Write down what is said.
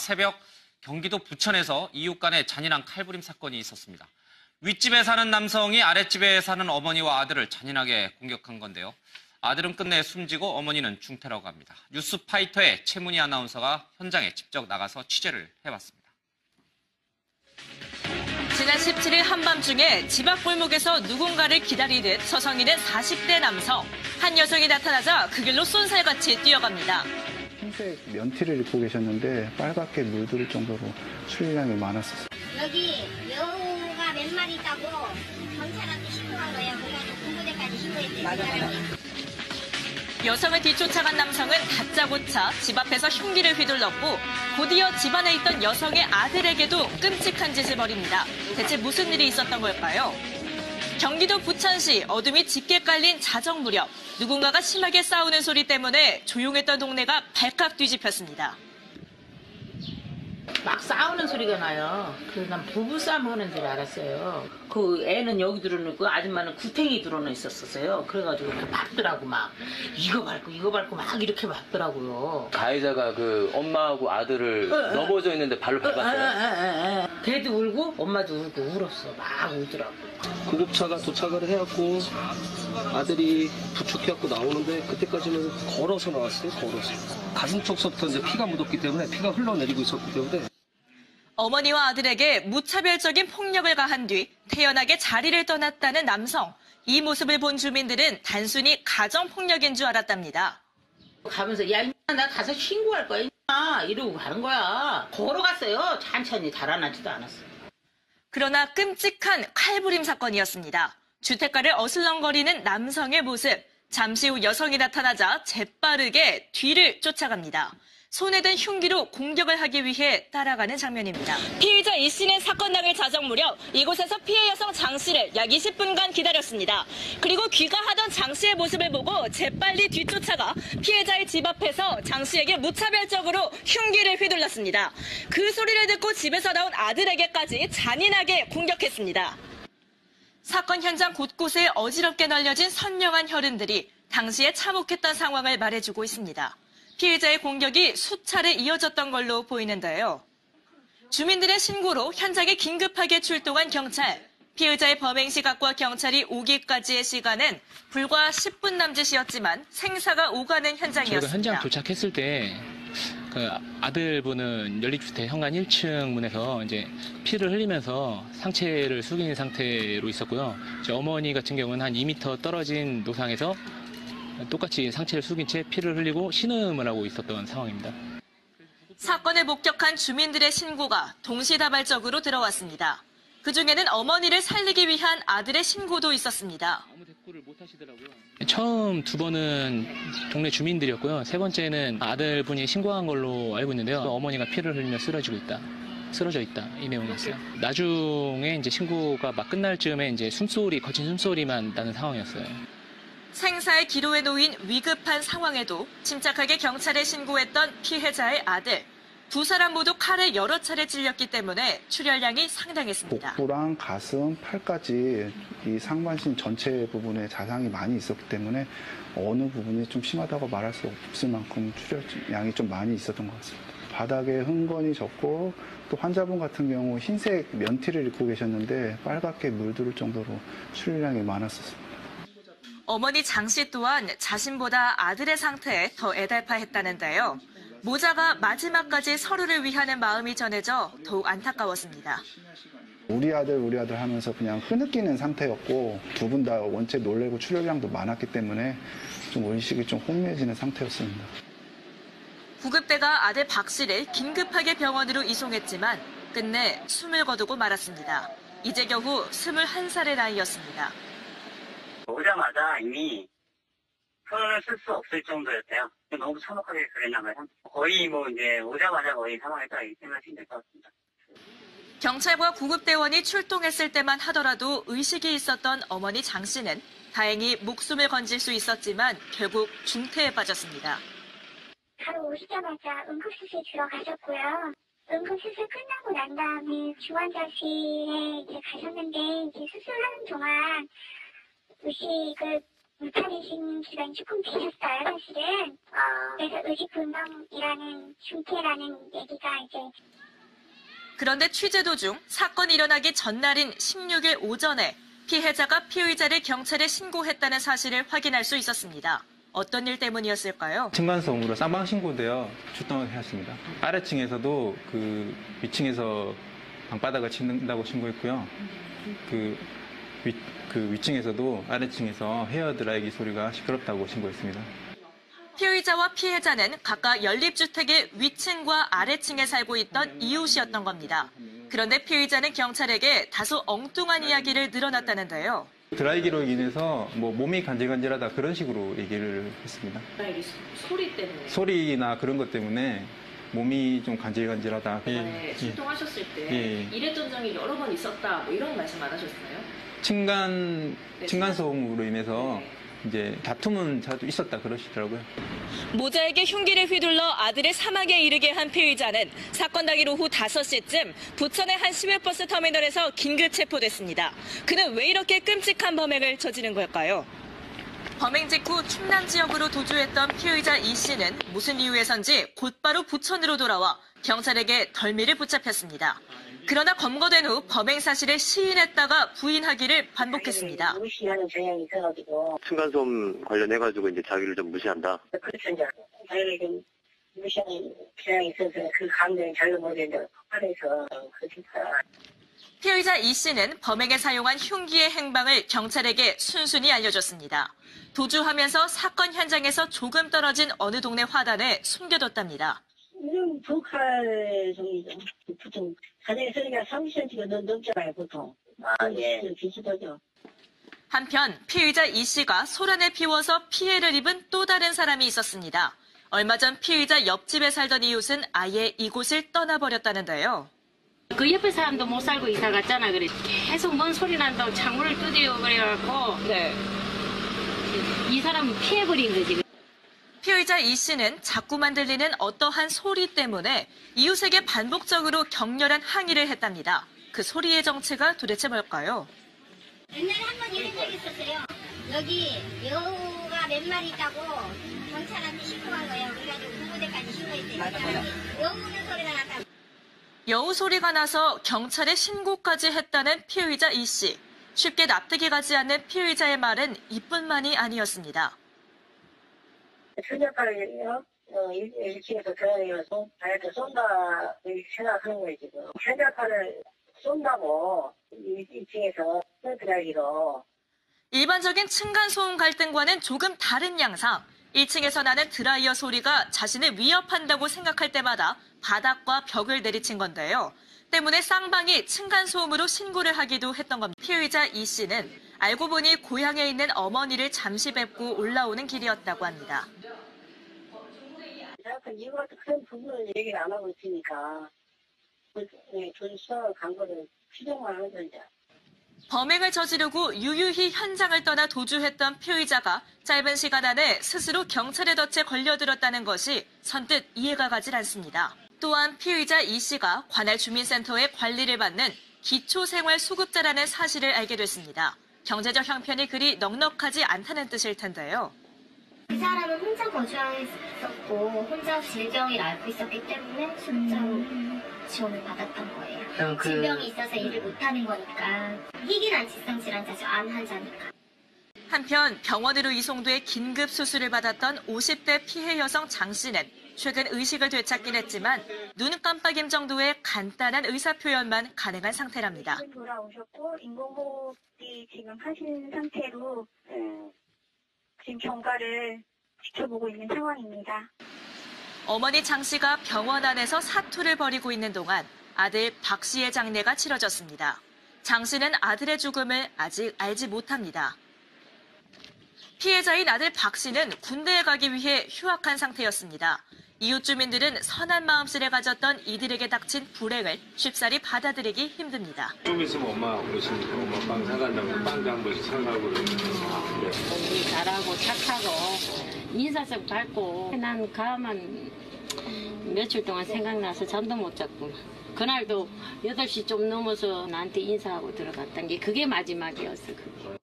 새벽 경기도 부천에서 이웃 간의 잔인한 칼부림 사건이 있었습니다. 윗집에 사는 남성이 아랫집에 사는 어머니와 아들을 잔인하게 공격한 건데요. 아들은 끝내 숨지고 어머니는 중태라고 합니다. 뉴스파이터의 최문희 아나운서가 현장에 직접 나가서 취재를 해봤습니다. 지난 17일 한밤중에 집 앞 골목에서 누군가를 기다리듯 서성이는 40대 남성. 한 여성이 나타나자 그 길로 쏜살같이 뛰어갑니다. 흰색 면티를 입고 계셨는데 빨갛게 물들 정도로 출혈량이 많았었어요. 여기 여우가 몇 마리 있다고 경찰한테 신고한 거예요. 그래가지고 군부대까지 신고했대요. 여성을 뒤쫓아간 남성은 다짜고짜 집 앞에서 흉기를 휘둘렀고 곧이어 집 안에 있던 여성의 아들에게도 끔찍한 짓을 벌입니다. 대체 무슨 일이 있었던 걸까요? 경기도 부천시 어둠이 짙게 깔린 자정 무렵 누군가가 심하게 싸우는 소리 때문에 조용했던 동네가 발칵 뒤집혔습니다. 막 싸우는 소리가 나요. 그래서 난 부부싸움 하는 줄 알았어요. 그 애는 여기 들어놓고 아줌마는 구탱이 들어놓 있었어요. 그래가지고 이렇게 밟더라고 막. 이거 밟고 막 이렇게 밟더라고요. 가해자가 그 엄마하고 아들을 넘어져 있는데 발로 밟았어요? 걔도 울고 엄마도 울고 울었어. 막 울더라고. 구급차가 도착을 해갖고 아들이 부축해갖고 나오는데 그때까지는 걸어서 나왔어요. 걸어서. 가슴 쪽서부터 이제 피가 묻었기 때문에 피가 흘러내리고 있었기 때문에. 어머니와 아들에게 무차별적인 폭력을 가한 뒤 태연하게 자리를 떠났다는 남성. 이 모습을 본 주민들은 단순히 가정폭력인 줄 알았답니다. 가면서 야, 나 가서 신고할 거야. 이러고 가는 거야. 걸어갔어요. 천천히 달아나지도 않았어요. 그러나 끔찍한 칼부림 사건이었습니다. 주택가를 어슬렁거리는 남성의 모습. 잠시 후 여성이 나타나자 재빠르게 뒤를 쫓아갑니다. 손에 든 흉기로 공격을 하기 위해 따라가는 장면입니다. 피의자 이 씨는 사건 당일 자정 무렵 이곳에서 피해 여성 장 씨를 약 20분간 기다렸습니다. 그리고 귀가하던 장 씨의 모습을 보고 재빨리 뒤쫓아가 피해자의 집 앞에서 장 씨에게 무차별적으로 흉기를 휘둘렀습니다. 그 소리를 듣고 집에서 나온 아들에게까지 잔인하게 공격했습니다. 사건 현장 곳곳에 어지럽게 널려진 선명한 혈흔들이 당시에 참혹했던 상황을 말해주고 있습니다. 피해자의 공격이 수차례 이어졌던 걸로 보이는데요. 주민들의 신고로 현장에 긴급하게 출동한 경찰. 피해자의 범행 시각과 경찰이 오기까지의 시간은 불과 10분 남짓이었지만 생사가 오가는 현장이었습니다. 저희가 현장 도착했을 때 그 아들분은 연립주택 현관 1층 문에서 이제 피를 흘리면서 상체를 숙인 상태로 있었고요. 이제 어머니 같은 경우는 한 2m 떨어진 노상에서 똑같이 상체를 숙인 채 피를 흘리고 신음을 하고 있었던 상황입니다. 사건을 목격한 주민들의 신고가 동시다발적으로 들어왔습니다. 그중에는 어머니를 살리기 위한 아들의 신고도 있었습니다. 아무 대꾸를 못 하시더라고요. 처음 두 번은 동네 주민들이었고요. 세 번째는 아들분이 신고한 걸로 알고 있는데요. 어머니가 피를 흘리며 쓰러져 있다 이 내용이었어요. 나중에 이제 신고가 막 끝날 즈음에 이제 거친 숨소리만 나는 상황이었어요. 생사의 기로에 놓인 위급한 상황에도 침착하게 경찰에 신고했던 피해자의 아들. 두 사람 모두 칼에 여러 차례 찔렸기 때문에 출혈량이 상당했습니다. 복부랑 가슴, 팔까지 이 상반신 전체 부분에 자상이 많이 있었기 때문에 어느 부분이 좀 심하다고 말할 수 없을 만큼 출혈량이 좀 많이 있었던 것 같습니다. 바닥에 흥건히 졌고 또 환자분 같은 경우 흰색 면티를 입고 계셨는데 빨갛게 물들 정도로 출혈량이 많았었습니다. 어머니 장 씨 또한 자신보다 아들의 상태에 더 애달파했다는데요. 모자가 마지막까지 서로를 위하는 마음이 전해져 더욱 안타까웠습니다. 우리 아들 하면서 그냥 흐느끼는 상태였고 두 분 다 원체 놀래고 출혈량도 많았기 때문에 좀 의식이 좀 혼미해지는 상태였습니다. 구급대가 아들 박 씨를 긴급하게 병원으로 이송했지만 끝내 숨을 거두고 말았습니다. 이제 겨우 21살의 나이였습니다. 오자마자 이미 손을 쓸 수 없을 정도였어요. 너무 참혹하게 그랬나 봐요. 거의 이제 오자마자 거의 사망했다 이 생각이 될 것 같습니다. 경찰과 구급대원이 출동했을 때만 하더라도 의식이 있었던 어머니 장 씨는 다행히 목숨을 건질 수 있었지만 결국 중태에 빠졌습니다. 바로 오시자마자 응급수술 들어가셨고요. 응급수술 끝나고 난 다음에 중환자실에 이제 가셨는데 이제 수술하는 동안 의식을 울타리신 기간이 조금 되셨어요, 사실은. 그래서 의식불명이라는 중태라는 얘기가 이제. 그런데 취재 도중 사건이 일어나기 전날인 16일 오전에 피해자가 피의자를 경찰에 신고했다는 사실을 확인할 수 있었습니다. 어떤 일 때문이었을까요? 층간소음으로 쌍방 신고되어 출동을 했습니다. 아래층에서도 그 위층에서 방바닥을 친다고 신고했고요. 그 위층에서도 아래층에서 헤어드라이기 소리가 시끄럽다고 신고했습니다. 피의자와 피해자는 각각 연립주택의 위층과 아래층에 살고 있던 이웃이었던 겁니다. 그런데 피의자는 경찰에게 다소 엉뚱한 이야기를 늘어놨다는데요. 드라이기로 인해서 뭐 몸이 간질간질하다 그런 식으로 얘기를 했습니다. 소리 때문에? 소리나 그런 것 때문에 몸이 좀 간질간질하다. 출동하셨을 때 예. 이랬던 적이 여러 번 있었다 뭐 이런 말씀 안 하셨어요? 층간소음으로 인해서 이제 다툼은 자주 있었다 그러시더라고요. 모자에게 흉기를 휘둘러 아들의 사망에 이르게 한 피의자는 사건 당일 오후 5시쯤 부천의 한 시외버스 터미널에서 긴급 체포됐습니다. 그는 왜 이렇게 끔찍한 범행을 저지른 걸까요? 범행 직후 충남 지역으로 도주했던 피의자 이 씨는 무슨 이유에선지 곧바로 부천으로 돌아와 경찰에게 덜미를 붙잡혔습니다. 그러나 검거된 후 범행 사실을 시인했다가 부인하기를 반복했습니다. 무시하는 경향이 있어가지고. 층간소음 관련해가지고 이제 자기를 좀 무시한다. 그렇죠, 이제. 자기를 좀 무시하는 경향이 있어서 그 감정이 자기를 모르게 이제 폭발해서 그러니까. 피의자 이 씨는 범행에 사용한 흉기의 행방을 경찰에게 순순히 알려줬습니다. 도주하면서 사건 현장에서 조금 떨어진 어느 동네 화단에 숨겨뒀답니다. 이런 불칼 종이죠. 보통 가정의 소리가 30cm가 넘잖아요, 보통. 예. 비슷하죠. 한편 피의자 이 씨가 소란을 피워서 피해를 입은 또 다른 사람이 있었습니다. 얼마 전 피의자 옆집에 살던 이웃은 아예 이곳을 떠나버렸다는데요. 그 옆에 사람도 못 살고 이사 갔잖아. 그래 계속 뭔 소리 난다고 창문을 두드리고 그래갖고 이 사람은 피해버린 거지. 피의자 이 씨는 자꾸만 들리는 어떠한 소리 때문에 이웃에게 반복적으로 격렬한 항의를 했답니다. 그 소리의 정체가 도대체 뭘까요? 옛날에 한 번 이런 적이 있었어요. 여기 여우가 몇 마리 있다고 경찰한테 신고한 거예요. 그래가지고 군부대까지 신고했어요. 여우 우는 소리가 났다고. 여우 소리가 나서 경찰에 신고까지 했다는 피의자 이 씨. 쉽게 납득이 가지 않는 피의자의 말은 이뿐만이 아니었습니다. 현장칼을요, 1층에서 들어내려서 나한테 쏜다, 이렇게 생각하는 거예요, 지금. 현장칼을 쏜다고, 1층에서 드라이기로. 일반적인 층간소음 갈등과는 조금 다른 양상. 1층에서 나는 드라이어 소리가 자신을 위협한다고 생각할 때마다 바닥과 벽을 내리친 건데요. 때문에 쌍방이 층간소음으로 신고를 하기도 했던 겁니다. 피의자 이 씨는 알고 보니 고향에 있는 어머니를 잠시 뵙고 올라오는 길이었다고 합니다. 이거 같은 큰 부분을 얘기를 안 하고 있으니까 돈 수사를 간 거를 추정만 하는 거죠. 범행을 저지르고 유유히 현장을 떠나 도주했던 피의자가 짧은 시간 안에 스스로 경찰의 덫에 걸려들었다는 것이 선뜻 이해가 가질 않습니다. 또한 피의자 이 씨가 관할 주민센터의 관리를 받는 기초생활수급자라는 사실을 알게 됐습니다. 경제적 형편이 그리 넉넉하지 않다는 뜻일 텐데요. 그 사람은 혼자 거주했었고 혼자 질병을 앓고 있었기 때문에 수급자로 지원을 받았던 거예요. 질병이 있어서 일을 못하는 거니까. 희귀난치성 질환자죠. 암 환자니까. 한편 병원으로 이송돼 긴급 수술을 받았던 50대 피해 여성 장 씨는 최근 의식을 되찾긴 했지만 눈 깜빡임 정도의 간단한 의사표현만 가능한 상태랍니다. 돌아오셨고 인공호흡이 지금 하신 상태로 지금 경과를 지켜보고 있는 상황입니다. 어머니 장 씨가 병원 안에서 사투를 벌이고 있는 동안 아들 박 씨의 장례가 치러졌습니다. 장 씨는 아들의 죽음을 아직 알지 못합니다. 피해자인 아들 박 씨는 군대에 가기 위해 휴학한 상태였습니다. 이웃 주민들은 선한 마음씨를 가졌던 이들에게 닥친 불행을 쉽사리 받아들이기 힘듭니다. 좀 있으면 엄마 오시니까 엄마 빵 사간다고 빵도 한 번씩 사가고 그러는데. 공부 잘하고 착하고 인사성 밝고 난 가만 며칠 동안 생각나서 잠도 못 잤고 그날도 8시 좀 넘어서 나한테 인사하고 들어갔던 게 그게 마지막이었어. 그게.